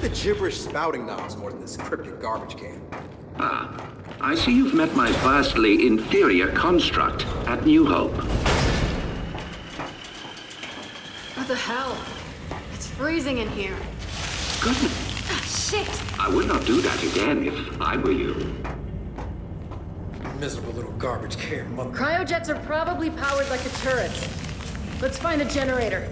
the gibberish spouting knobs more than this cryptic garbage can. Ah, I see you've met my vastly inferior construct at New Hope. What the hell? It's freezing in here. Goodness, Ah, shit! I would not do that again if I were you. Miserable little garbage can, mother. Cryojets are probably powered like a turret. Let's find a generator.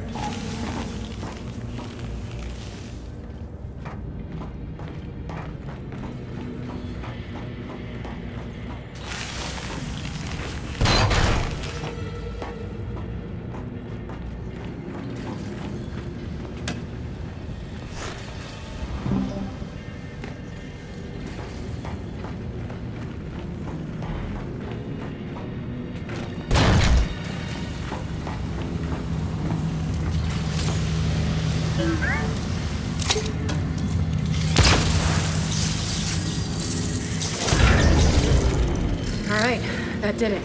All right, that did it.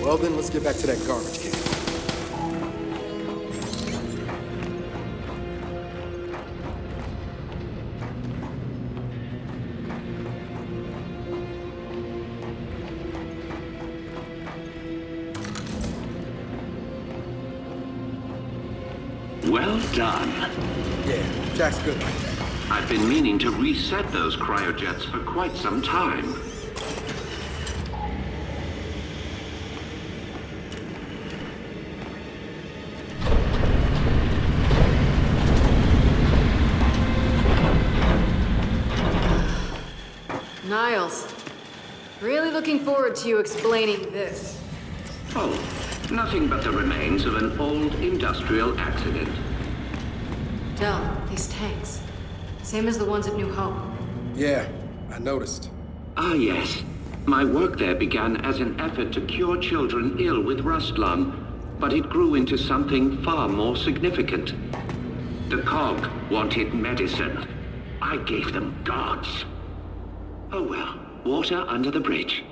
Well then, let's get back to that garbage can. Well done. Yeah, Jack's good like that. I've been meaning to reset those cryojets for quite some time. Niles, really looking forward to you explaining this. Oh, nothing but the remains of an old industrial accident. Del, these tanks. Same as the ones at New Hope. Yeah, I noticed. Ah, yes. My work there began as an effort to cure children ill with rust lung, but it grew into something far more significant. The COG wanted medicine. I gave them gods. Oh well, water under the bridge.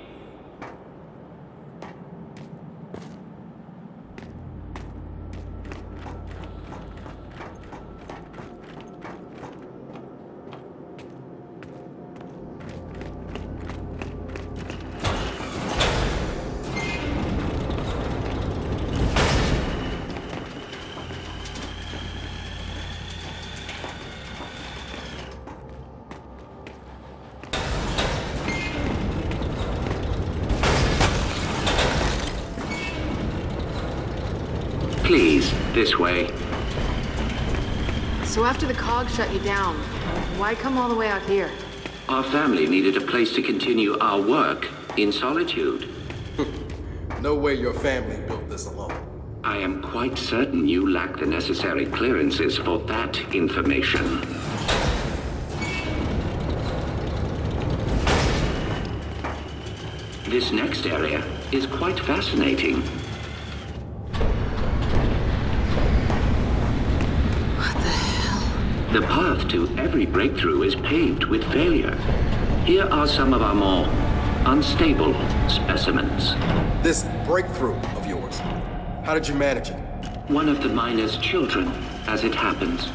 Please, this way. So after the COG shut you down, why come all the way out here? Our family needed a place to continue our work in solitude. No way your family built this alone. I am quite certain you lack the necessary clearances for that information. This next area is quite fascinating. The path to every breakthrough is paved with failure. Here are some of our more unstable specimens. This breakthrough of yours, how did you manage it? One of the miner's children, as it happens.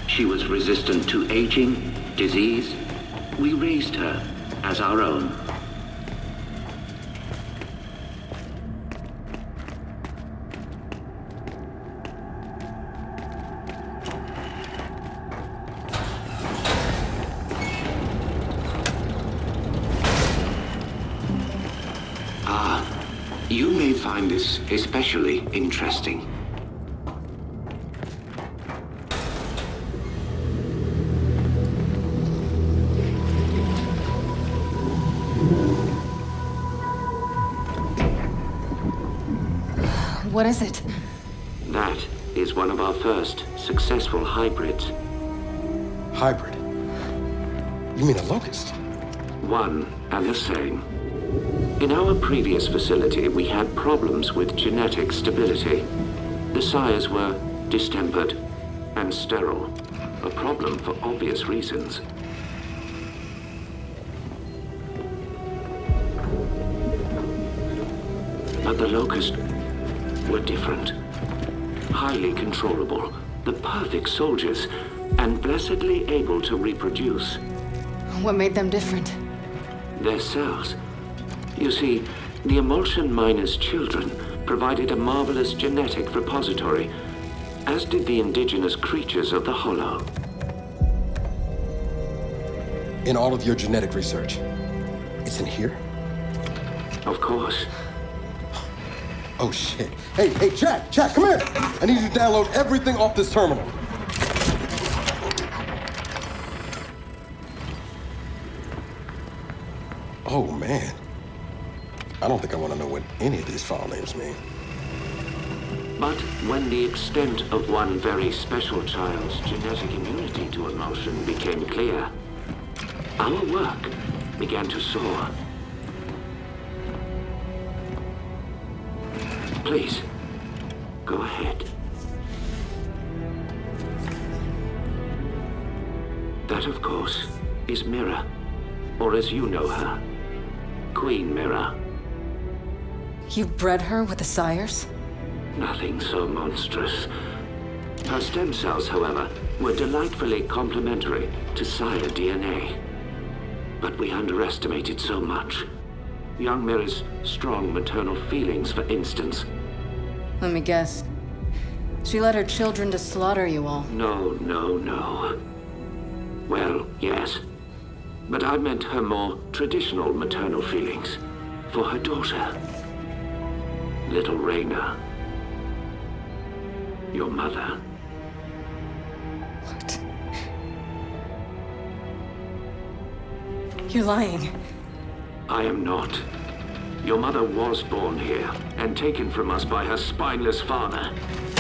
She was resistant to aging, disease. We raised her as our own. You may find this especially interesting. What is it? That is one of our first successful hybrids. Hybrid? You mean a locust? One and the same. In our previous facility, we had problems with genetic stability. The sires were distempered and sterile, a problem for obvious reasons. But the Locust were different. Highly controllable, the perfect soldiers, and blessedly able to reproduce. What made them different? Their cells. You see, the Emulsion Miners' children provided a marvelous genetic repository, as did the indigenous creatures of the Hollow. In all of your genetic research, it's in here? Of course. Oh shit. Hey, Jack, come here! I need you to download everything off this terminal. Oh man. I don't think I want to know what any of these file names mean. But when the extent of one very special child's genetic immunity to emulsion became clear, our work began to soar. Please, go ahead. That, of course, is Mira, or as you know her, Queen Mira. You bred her with the sires? Nothing so monstrous. Her stem cells, however, were delightfully complementary to sire DNA. But we underestimated so much. Young Mira's strong maternal feelings, for instance. Let me guess. She led her children to slaughter you all. No. Well, yes. But I meant her more traditional maternal feelings for her daughter, little Raina. Your mother. What? You're lying. I am not. Your mother was born here and taken from us by her spineless father,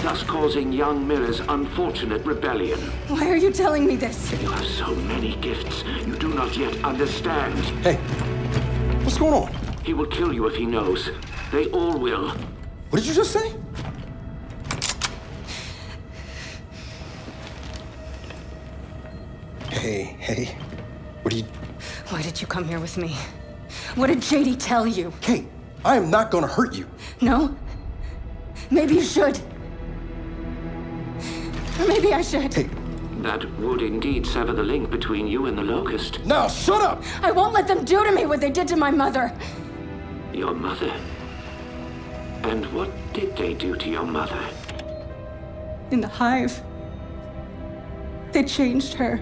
thus causing young Mira's unfortunate rebellion. Why are you telling me this? You have so many gifts you do not yet understand. Hey, what's going on? He will kill you if he knows. They all will. What did you just say? Hey, what are you... Why did you come here with me? What did JD tell you? Kate, I am not gonna hurt you. No? Maybe you should. Or maybe I should. Hey, That would indeed sever the link between you and the Locust. now shut up! I won't let them do to me what they did to my mother. Your mother? And what did they do to your mother? In the hive, they changed her.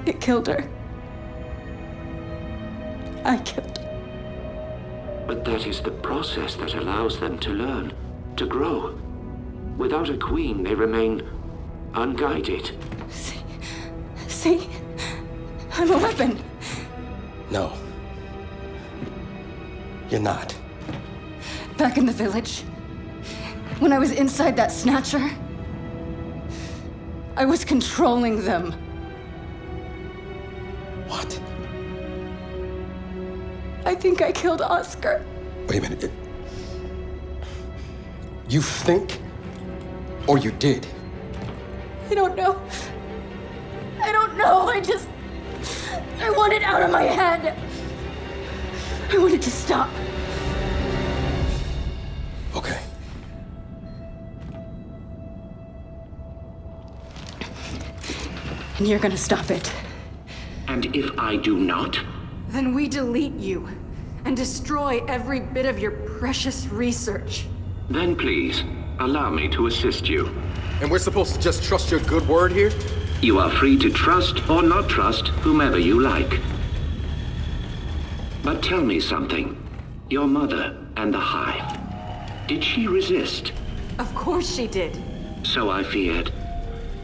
It killed her. I killed her. But that is the process that allows them to learn, to grow. Without a queen, they remain unguided. See? I'm a weapon. No. You're not. Back in the village, when I was inside that snatcher, I was controlling them. What? I think I killed Oscar. Wait a minute. You think? Or you did? I don't know. I don't know. I want it out of my head. I want it to stop. Okay. And you're gonna stop it. And if I do not? Then we delete you and destroy every bit of your precious research. Then please, allow me to assist you. And we're supposed to just trust your good word here? You are free to trust or not trust whomever you like. But tell me something. Your mother and the Hive. Did she resist? Of course she did. So I feared.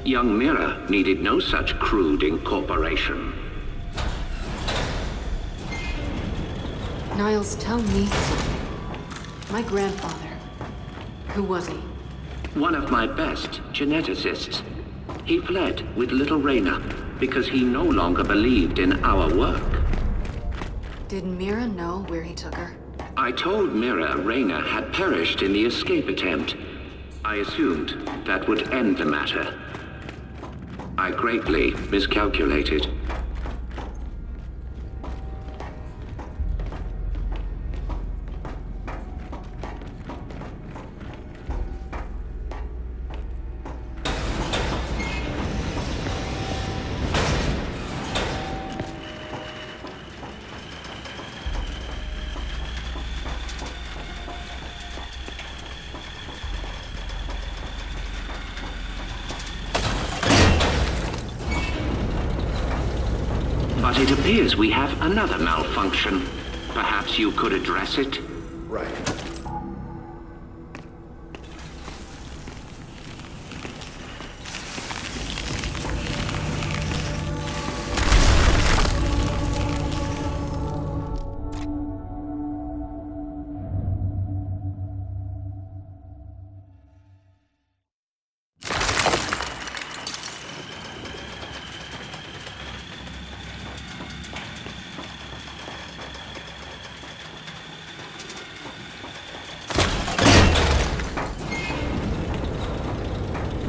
Young Mira needed no such crude incorporation. Niles, tell me something. My grandfather, who was he? One of my best geneticists. He fled with little Raina because he no longer believed in our work. Did Mira know where he took her? I told Mira Raina had perished in the escape attempt. I assumed that would end the matter. I greatly miscalculated. But it appears we have another malfunction. Perhaps you could address it? Right.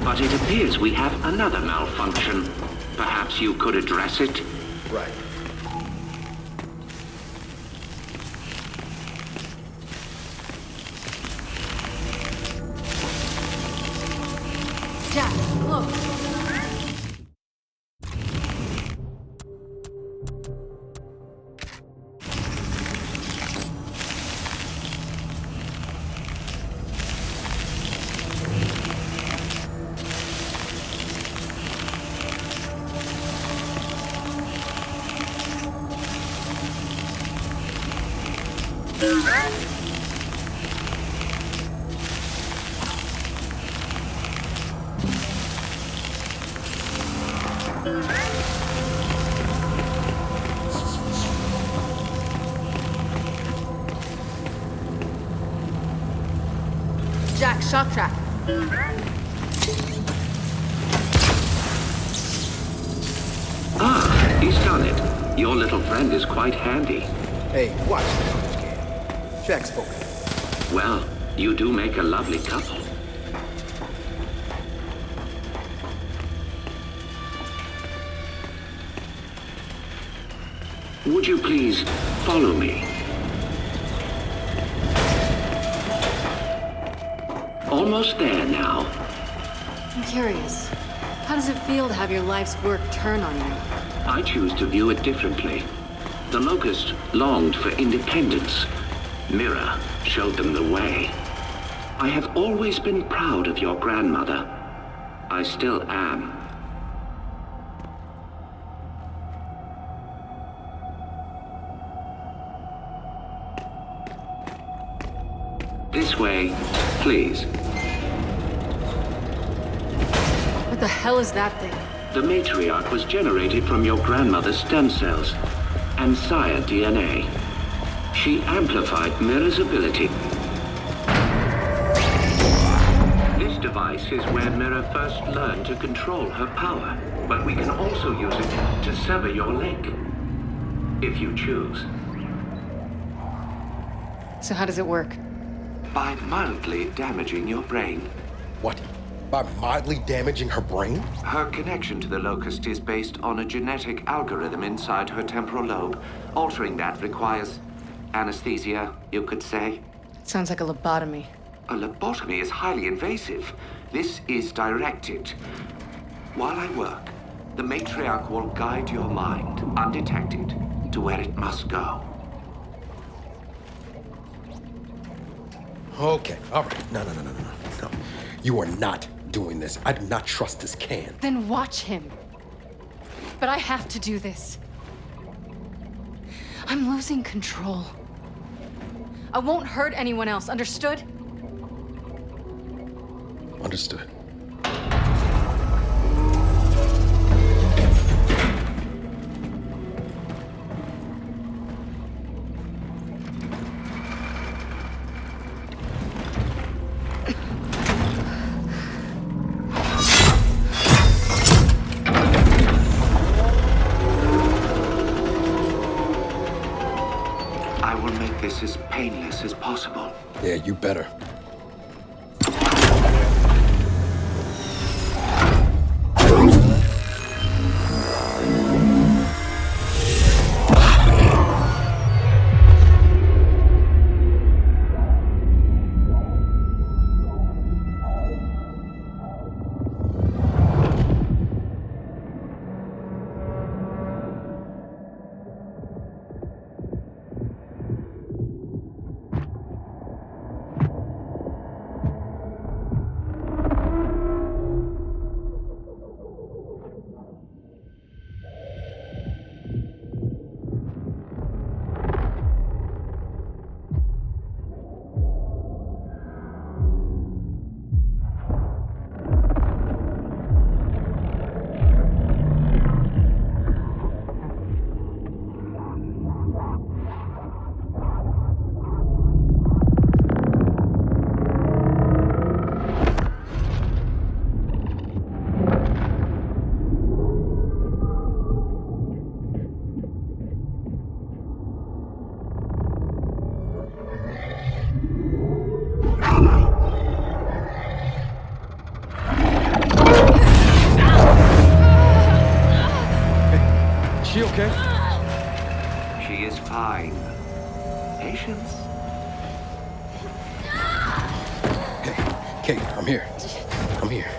But it appears we have another malfunction. Perhaps you could address it? Right. Jack, look. Jack, shock trap. Ah, he's done it. Your little friend is quite handy. Hey, watch this on this game. Jack's spoken. Well, you do make a lovely couple. Would you please follow me? Almost there now. I'm curious. How does it feel to have your life's work turn on you? I choose to view it differently. The Locust longed for independence. Mira showed them the way. I have always been proud of your grandmother. I still am. This way, please. What the hell is that thing? The matriarch was generated from your grandmother's stem cells and sire DNA. She amplified Mira's ability. This device is where Mira first learned to control her power, but we can also use it to sever your link, if you choose. So how does it work? By mildly damaging your brain. What? By mildly damaging her brain? Her connection to the Locust is based on a genetic algorithm inside her temporal lobe. Altering that requires anesthesia, you could say. Sounds like a lobotomy. A lobotomy is highly invasive. This is directed. While I work, the matriarch will guide your mind, undetected, to where it must go. Okay, all right. No. You are not doing this. I do not trust this can. Then watch him. But I have to do this. I'm losing control. I won't hurt anyone else, understood? Understood. I will make this as painless as possible. Yeah, you better. okay? She is fine. Patience. Hey, Kate, I'm here. I'm here.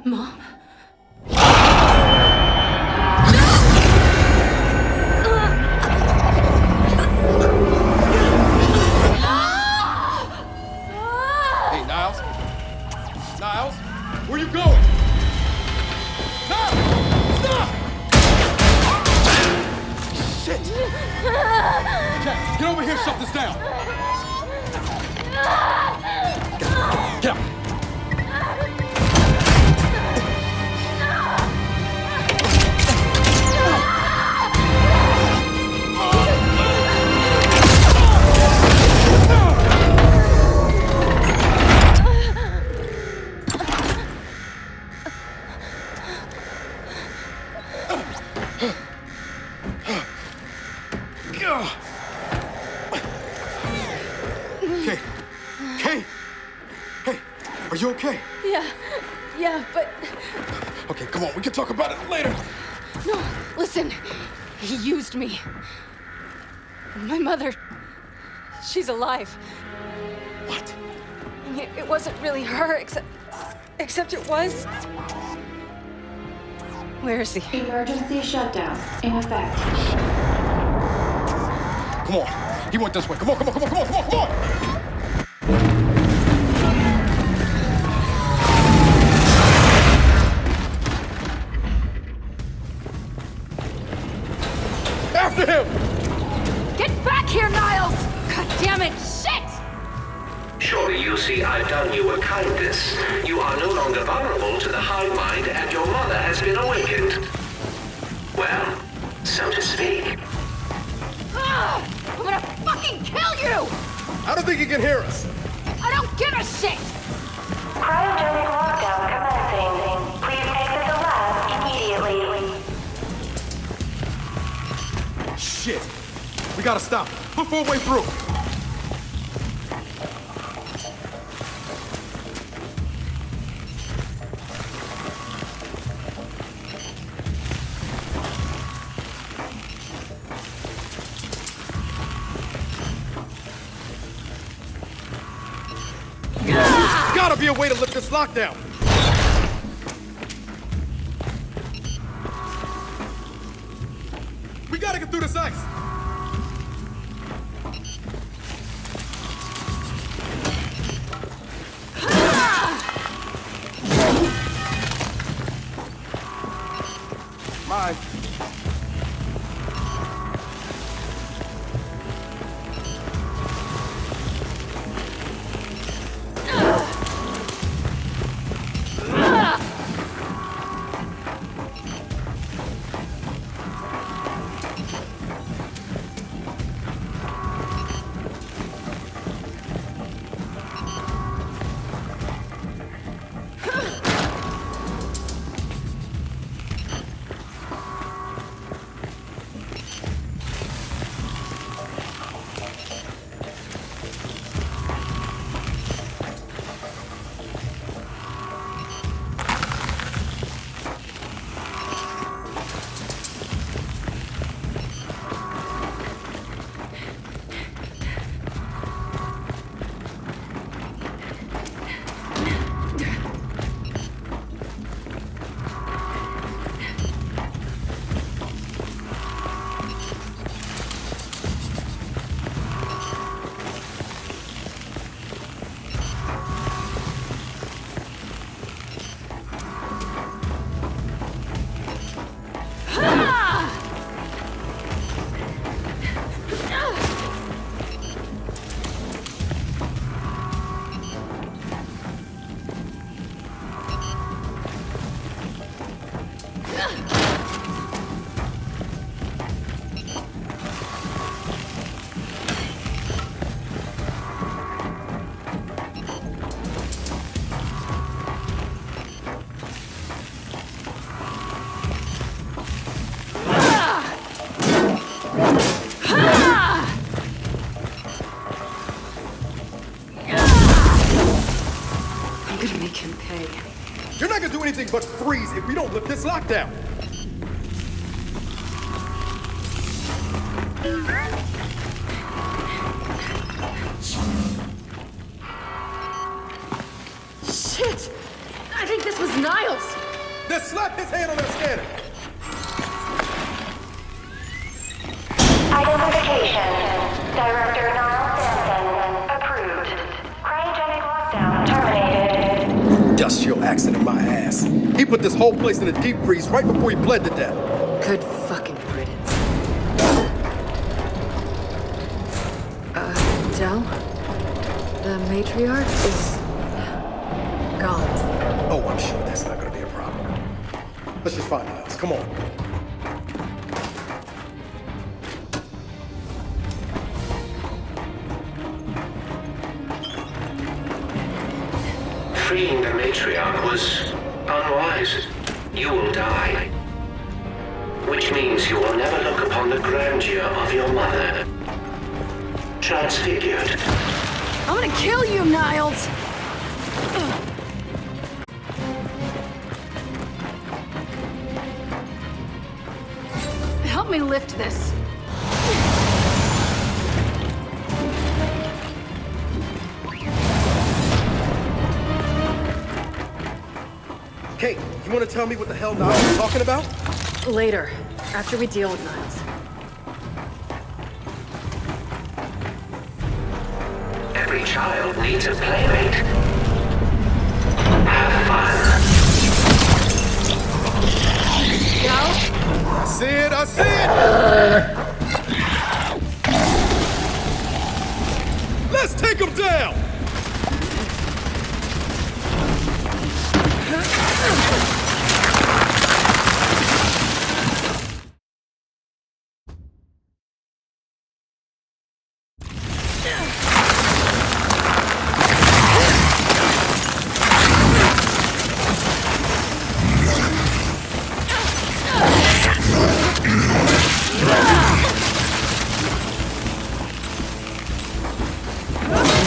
Mom? Hey, Niles? Niles? Where you going? Niles! Stop! Shit! Jack, get over here, shut this down! Get out! Kate! Kate! Hey, are you okay? Yeah, but Okay, come on, we can talk about it later. no, listen. He used me. My mother, she's alive. What? It wasn't really her, except it was. Where is he? Emergency shutdown in effect. Come on, he went this way. Come on, come on, come on, come on, come on, come on! After him! Get back here, Niles! God damn it! Shit! Surely you see I've done you a kindness. You are no longer vulnerable to the hive mind, and your mother has been awakened. Well, so to speak. Ah! I'm gonna fucking kill you! I don't think he can hear us. I don't give a shit! Cryogenic lockdown commencing. Please exit the lab immediately. Shit! We gotta stop. We're 4 way through. Gotta be a way to lift this lockdown. We gotta get through this ice. Mine. anything but freeze if we don't lift this lockdown. Shit! I think this was Niles! Then slap his hand on that scanner. Identification. Director Niles Sampson. Approved. Cryogenic lockdown terminated. Industrial accident my ass. He put this whole place in a deep freeze right before he bled to death. Good fucking riddance. Del? The matriarch is... gone. Oh, I'm sure that's not gonna be a problem. Let's just find Niles. Come on. Freeing the matriarch was unwise. You will die. Which means you will never look upon the grandeur of your mother. Transfigured. I'm gonna kill you, Niles! Help me lift this. Kate, you wanna tell me what the hell Niles is talking about? Later, after we deal with Niles. Every child needs a playmate. Have fun. Del? I see it, I see it! Let's take him down!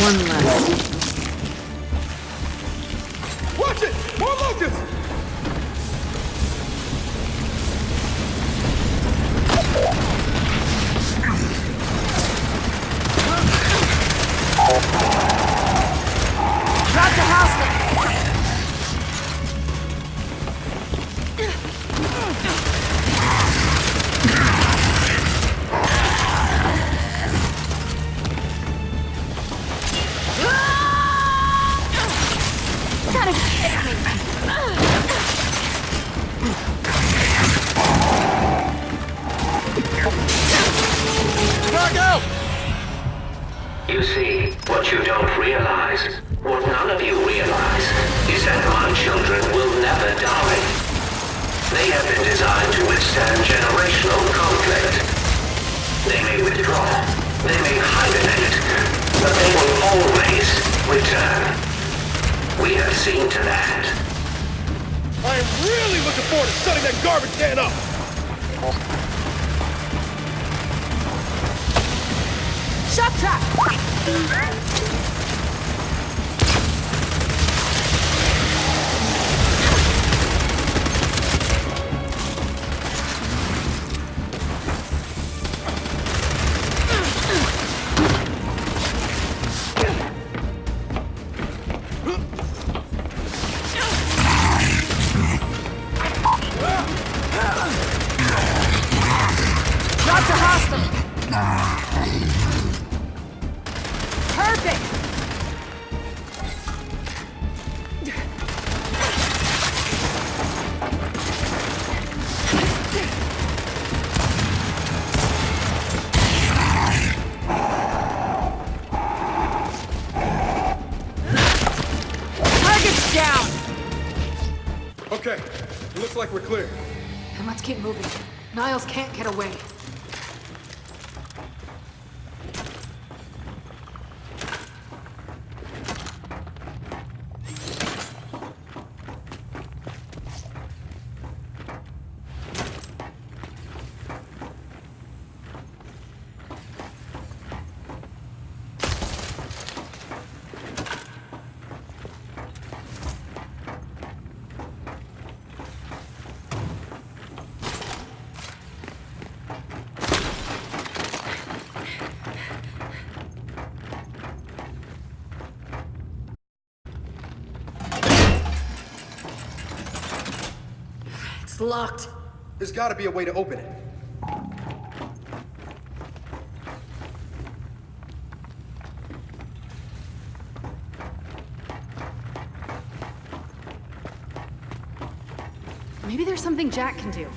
One less. Watch it! More locusts! Drop the house! Gotta be kidding me! Knock out! You see, what you don't realize, what none of you realize, is that my children will never die. They have been designed to withstand generational conflict. They may withdraw, they may hibernate, but they will always return. We have seen to that. I am really looking forward to shutting that garbage can up! Shock trap! Drop the hostile! Perfect! Target's down! Okay, looks like we're clear. Then let's keep moving. Niles can't get away. It's locked. There's gotta be a way to open it. Maybe there's something Jack can do.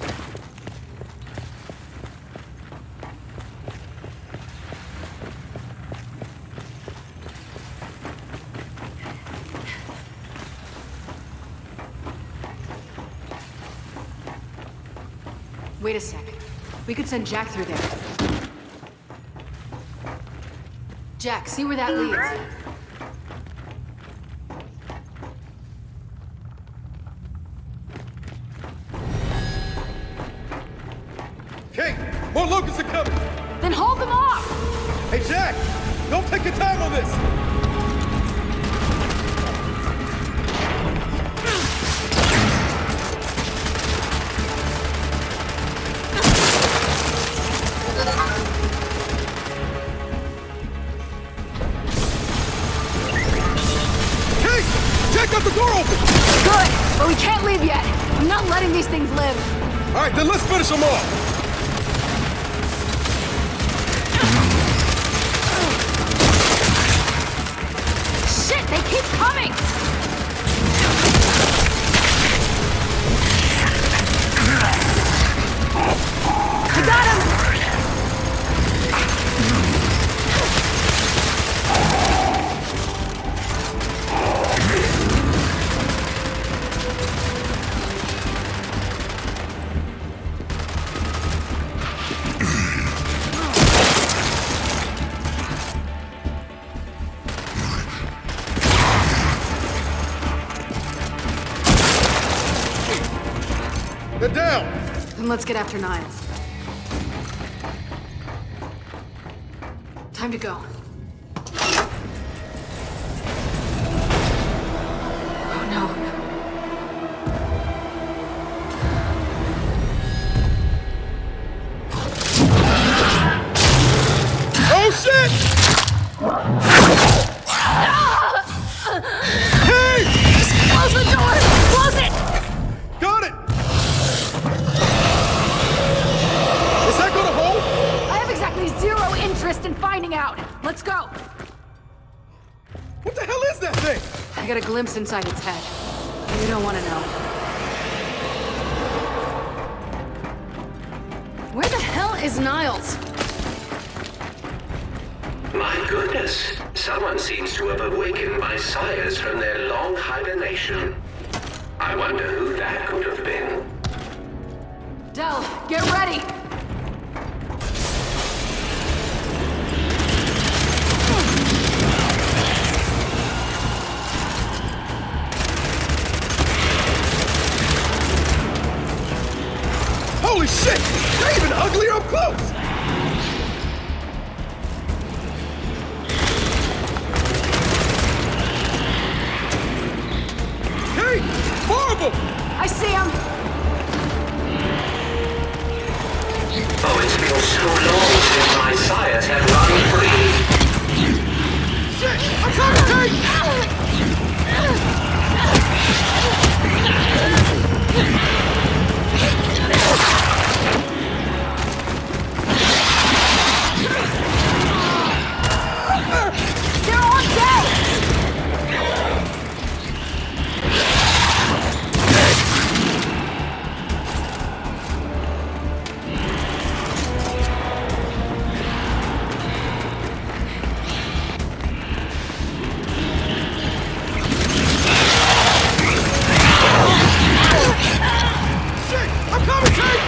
Wait a sec. We could send Jack through there. Jack, see where that leads. Kate, more locusts are coming! Then hold them off! Hey, Jack! Don't take your time on this! Kate! Jack got the door open! Good, but we can't leave yet. I'm not letting these things live. All right, then let's finish them off! Shit, they keep coming! I got him! They're down! Then let's get after Niles. Time to go. Oh no. Oh shit! Hey! Close the door! Close it! Got it! Is that gonna hold? I have exactly zero interest in finding out. Let's go. What the hell is that thing? I got a glimpse inside its head. You don't want to know. Where the hell is Niles? My goodness. Someone seems to have awakened my sires from their long hibernation. I wonder who that could have been. Del, get ready! Holy shit! They're even uglier up close! Hey! More of them! I see him! Oh, it's been so long since my sires have run free. Shit! I'm coming, Kate! They're all dead! Shit! I'm coming, Kate!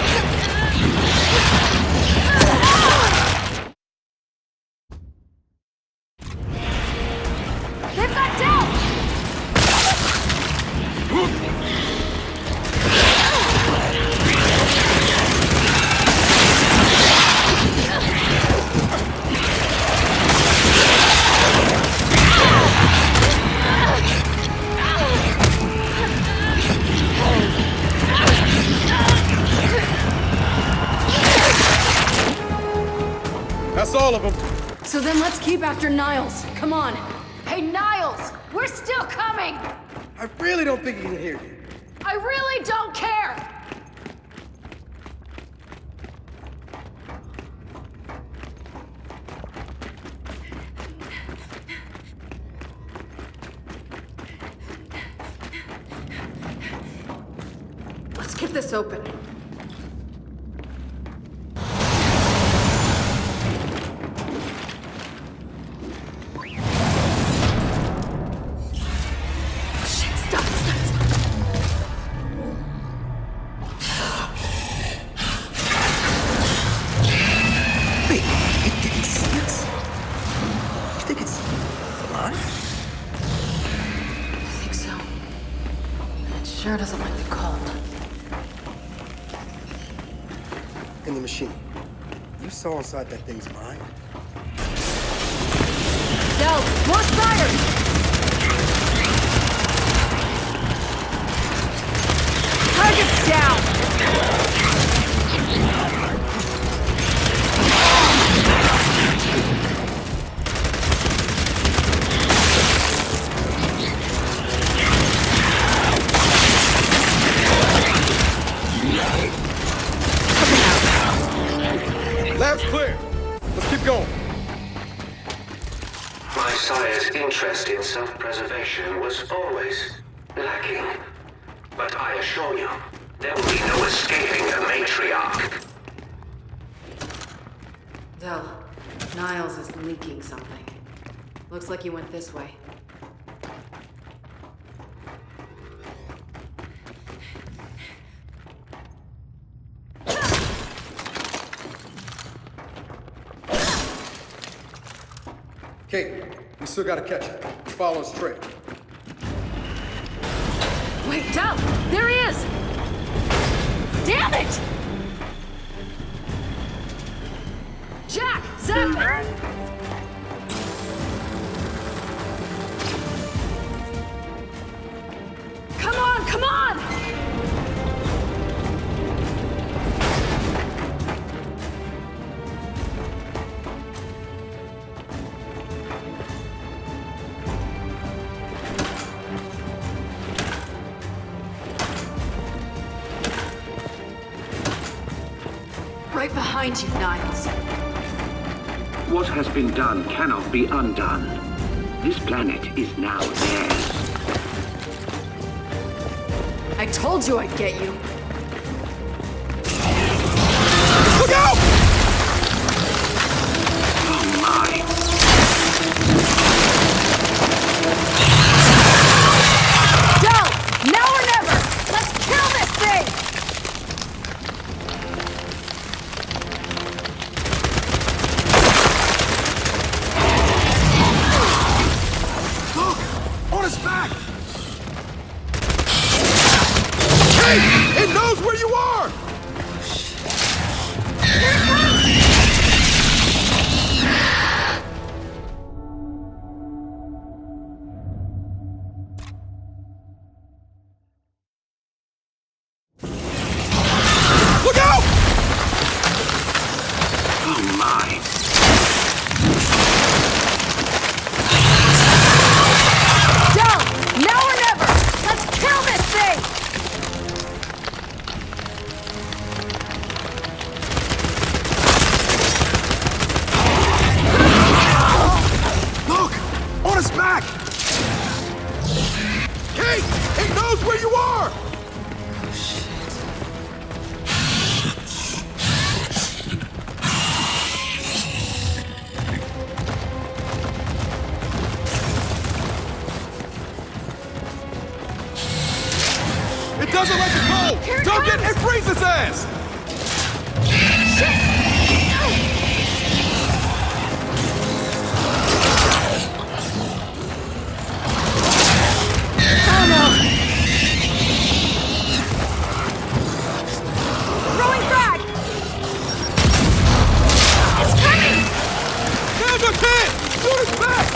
They've got Del! That's all of them. So then let's keep after Niles. Come on. Hey, Niles! We're still coming! I really don't think he can hear you. I really don't care! leave this open. Shit, stop. Wait, it didn't see us? You think it's alive? I think so. It sure doesn't like the cold. In the machine. You saw inside that thing's mind? Del, more sires! Target's down! Lab's clear. Let's keep going. My sire's interest in self-preservation was always lacking. But I assure you, there will be no escaping a matriarch. Del, Niles is leaking something. Looks like he went this way. Kate, we still gotta catch him. Let's follow his trail. Wait, Del! There he is! Damn it! Jack! Zach! Come on, come on! Right behind you, Niles. What has been done cannot be undone. This planet is now theirs. I told you I'd get you. Look out! Oh my! Del! Now or never! Let's kill this thing! Look! On his back! Hey! It knows where you are! Look out! Oh my! Del! Now or never! Let's kill this thing! Look! On his back! Kate! It knows where you are! It doesn't like it go! Here it Duncan, comes! it frees its ass! Oh no! Throwing frag! It's coming! Now's our chance! Shoot his back!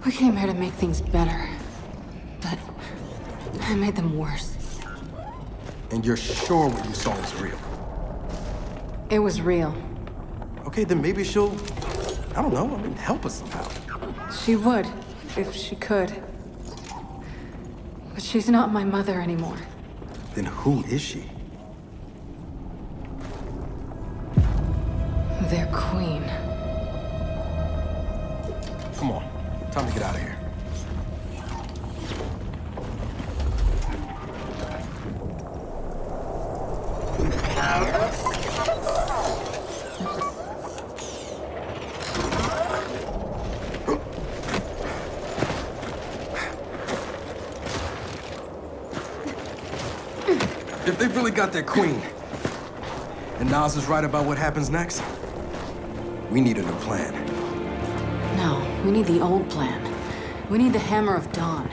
We came here to make things better. But I made them worse. And you're sure what you saw was real? It was real. Okay, then maybe she'll, I don't know, help us somehow. She would, if she could. But she's not my mother anymore. Then who is she? Their queen. Come on, time to get out of here. If they really got their queen, and Nas is right about what happens next, we need a new plan. No, we need the old plan. We need the Hammer of Dawn.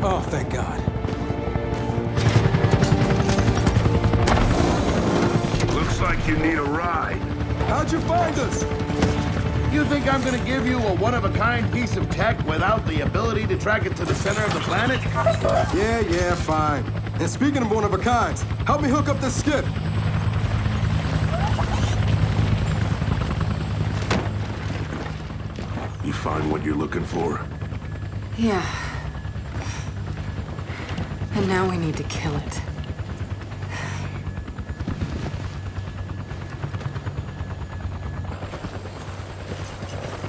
Oh, thank God. Looks like you need a ride. How'd you find us? You think I'm gonna give you a one-of-a-kind piece of tech without the ability to track it to the center of the planet? Yeah, fine. And speaking of one-of-a-kinds, help me hook up this skiff. You find what you're looking for? Yeah. And now we need to kill it.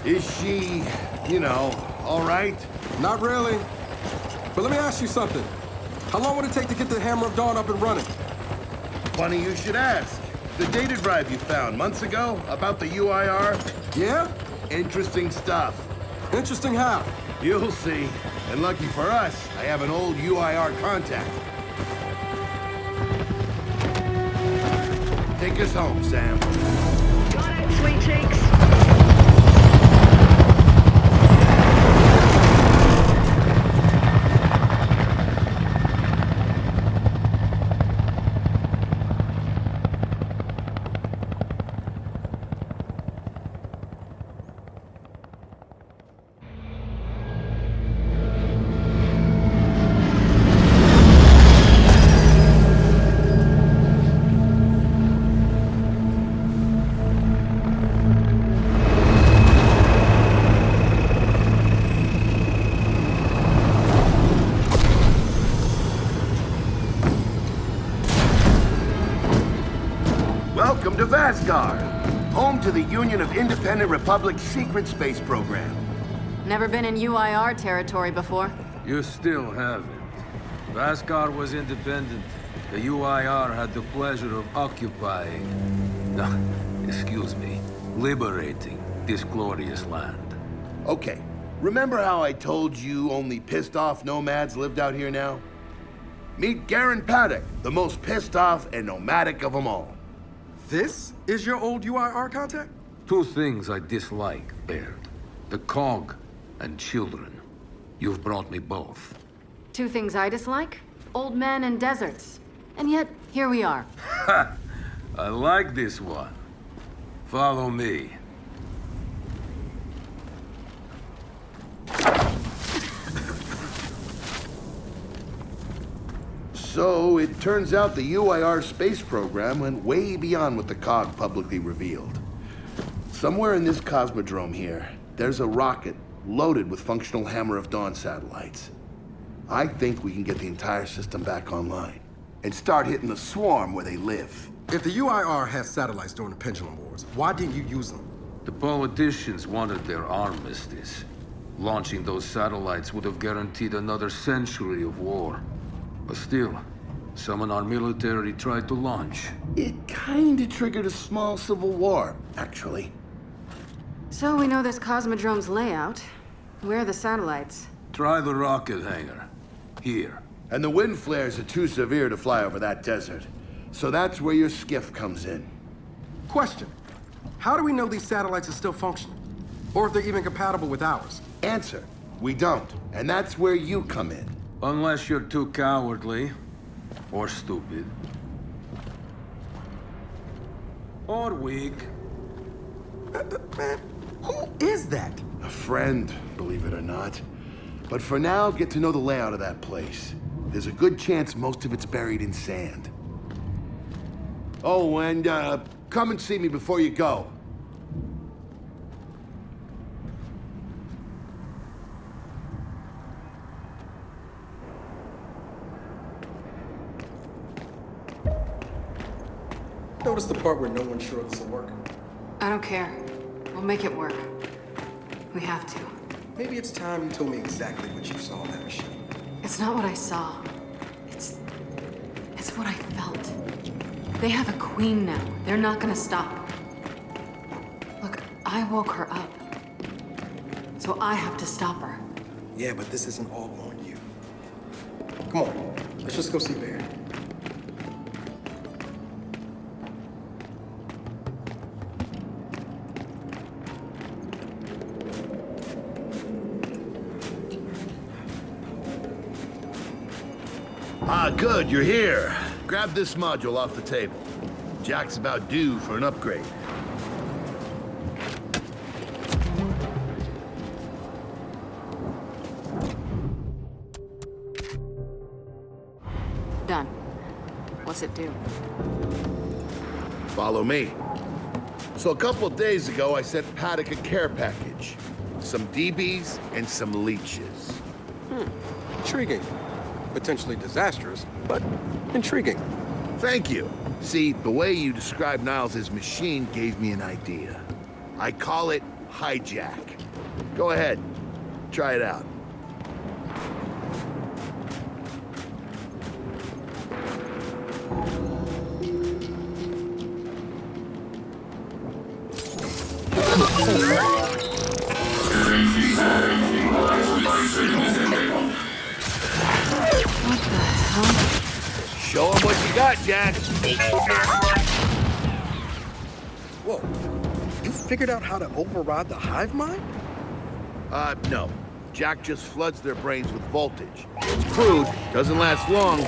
Is she, all right? Not really. But let me ask you something. How long would it take to get the Hammer of Dawn up and running? Funny you should ask. The data drive you found months ago about the UIR? Yeah? Interesting stuff. Interesting how? You'll see. And lucky for us, I have an old UIR contact. Take us home, Sam. Got it, sweet cheeks. Welcome to Vasgar, home to the Union of Independent Republics secret space program. Never been in UIR territory before. You still haven't. Vasgar was independent. The UIR had the pleasure of occupying... No, excuse me. Liberating this glorious land. Okay, remember how I told you only pissed off nomads lived out here now? Meet Garen Paddock, the most pissed off and nomadic of them all. This is your old UIR contact? Two things I dislike, Baird. The cog and children. You've brought me both. Two things I dislike? Old men and deserts. And yet, here we are. I like this one. Follow me. So, it turns out the UIR space program went way beyond what the COG publicly revealed. Somewhere in this cosmodrome here, there's a rocket loaded with functional Hammer of Dawn satellites. I think we can get the entire system back online and start hitting the swarm where they live. If the UIR has satellites during the Pendulum Wars, why didn't you use them? The politicians wanted their armistice. Launching those satellites would have guaranteed another century of war. But still, some in our military tried to launch. It kinda triggered a small civil war, actually. So we know this Cosmodrome's layout. Where are the satellites? Try the rocket hangar. Here. And the wind flares are too severe to fly over that desert. So that's where your skiff comes in. Question. How do we know these satellites are still functioning? Or if they're even compatible with ours? Answer. We don't. And that's where you come in. Unless you're too cowardly. Or stupid. Or weak. Man, who is that? A friend, believe it or not. But for now, get to know the layout of that place. There's a good chance most of it's buried in sand. Oh, and come and see me before you go. Notice the part where no one's sure this will work. I don't care. We'll make it work. We have to. Maybe it's time you told me exactly what you saw in that machine. It's not what I saw. It's what I felt. They have a queen now. They're not gonna stop. Look, I woke her up. So I have to stop her. Yeah, but this isn't all on you. Come on, let's just go see Barry. Ah, good, you're here. Grab this module off the table. Jack's about due for an upgrade. Done. What's it do? Follow me. So a couple of days ago, I sent Paddock a care package. Some DBs and some leeches. Intriguing. Potentially disastrous, but intriguing. Thank you. See, the way you described Niles' machine gave me an idea. I call it Hijack. Go ahead. Try it out. What the hell? Show 'em what you got, Jack. Whoa. You figured out how to override the hive mind? No. Jack just floods their brains with voltage. It's crude, doesn't last long,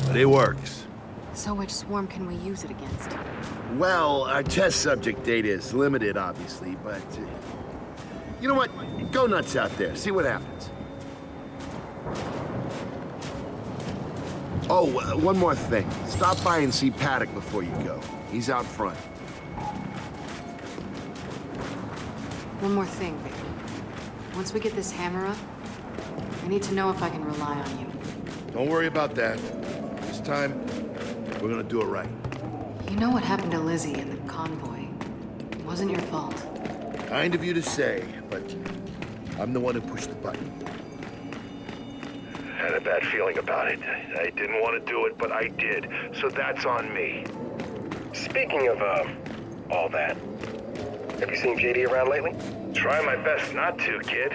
but it works. So which swarm can we use it against? Well, our test subject data is limited, obviously, but... you know what? Go nuts out there. See what happens. Oh, one more thing. Stop by and see Paddock before you go. He's out front. One more thing, baby. Once we get this hammer up, I need to know if I can rely on you. Don't worry about that. This time, we're gonna do it right. You know what happened to Lizzie in the convoy. It wasn't your fault. Kind of you to say, but I'm the one who pushed the button. Had a bad feeling about it. I didn't want to do it, but I did. So that's on me. Speaking of, all that. Have you seen JD around lately? Try my best not to, kid.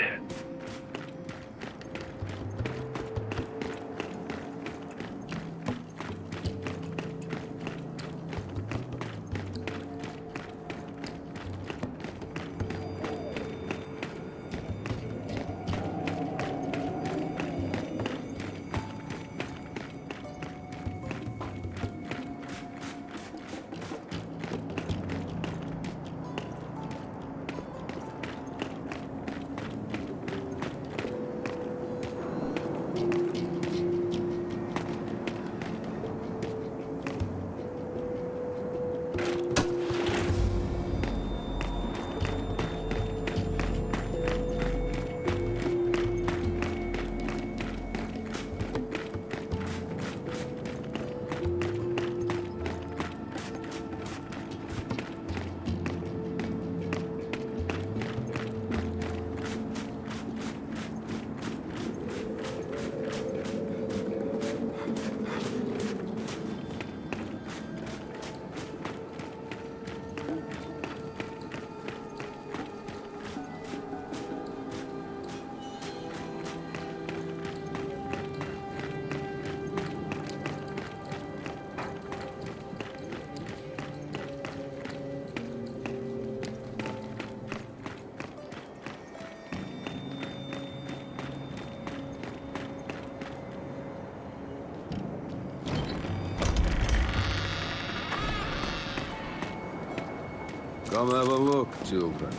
Come have a look, children.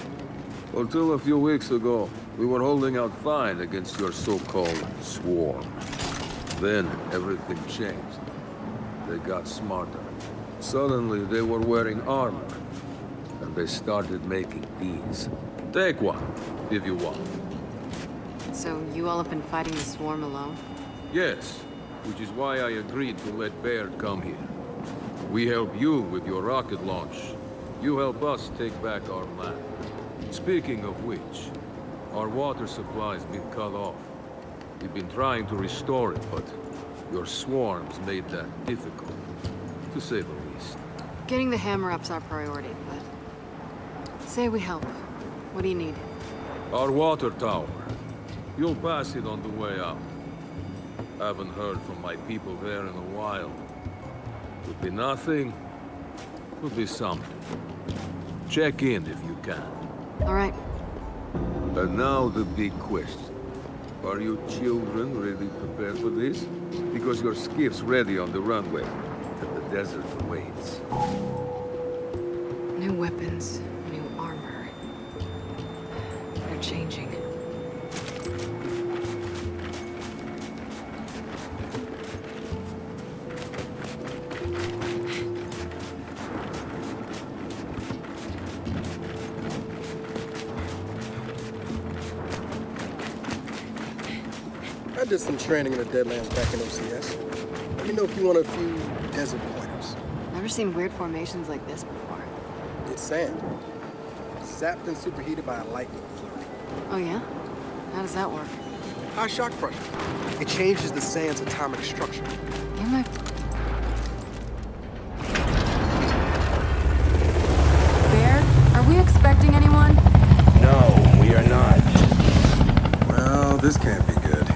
Until a few weeks ago, we were holding out fine against your so-called swarm. Then everything changed. They got smarter. Suddenly they were wearing armor. And they started making these. Take one, if you want. So you all have been fighting the swarm alone? Yes, which is why I agreed to let Baird come here. We help you with your rocket launch. You help us take back our land. Speaking of which, our water supply's been cut off. We've been trying to restore it, but your swarms made that difficult, to say the least. Getting the hammer-up's our priority, but... Say we help. What do you need? Our water tower. You'll pass it on the way out. Haven't heard from my people there in a while. Could be nothing, could be something. Check in if you can. All right. And now the big question. Are you children really prepared for this? Because your skiff's ready on the runway, and the desert awaits. New weapons, new armor. They're changing. I did some training in the Deadlands back in OCS. Let me know if you want a few desert pointers. Never seen weird formations like this before. It's sand. Zapped and superheated by a lightning flurry. Oh yeah? How does that work? High shock pressure. It changes the sand's atomic structure. You might... Baird, are we expecting anyone? No, we are not. Well, this can't be good.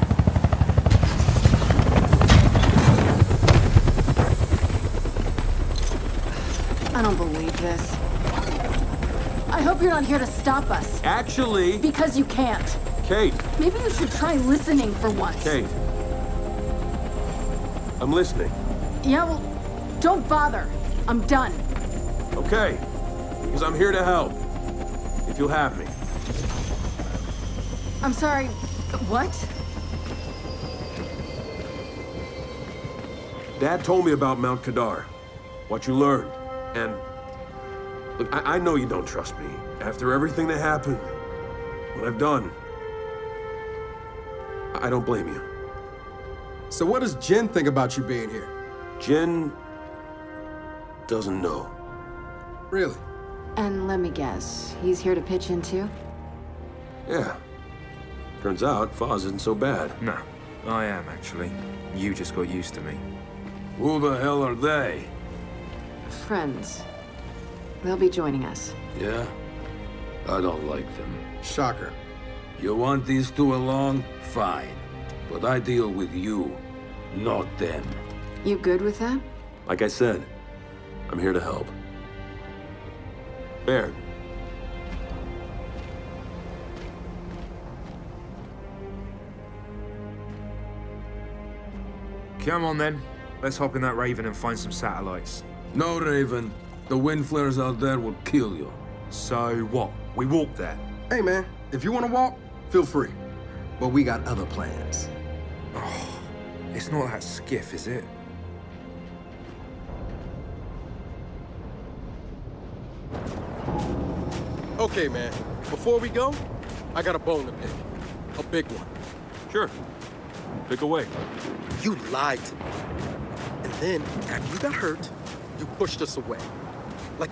I don't believe this. I hope you're not here to stop us. Actually, Because you can't. Kate, Maybe you should try listening for once. Kate. I'm listening. Yeah, well, don't bother. I'm done. Okay. Because I'm here to help. If you'll have me. I'm sorry. What? Dad told me about Mount Kadar. What you learned. And look, I know you don't trust me. After everything that happened, what I've done, I don't blame you. So what does Jin think about you being here? Jin doesn't know. Really? And let me guess, he's here to pitch in too? Yeah. Turns out Foz isn't so bad. No, I am actually. You just got used to me. Who the hell are they? Friends. They'll be joining us. Yeah? I don't like them. Shocker. You want these two along? Fine. But I deal with you, not them. You good with that? Like I said, I'm here to help. Baird. Come on then. Let's hop in that Raven and find some satellites. No, Raven. The wind flares out there will kill you. So what? We walk there. Hey man, if you want to walk, feel free. But we got other plans. Oh, it's not that skiff, is it? Okay, man. Before we go, I got a bone to pick. A big one. Sure. Pick away. You lied to me. And then, after you got hurt, you pushed us away. Like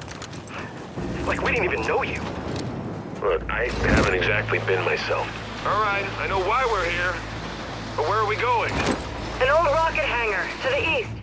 we didn't even know you. Look, I haven't exactly been myself. All right, I know why we're here. But where are we going? An old rocket hangar to the east.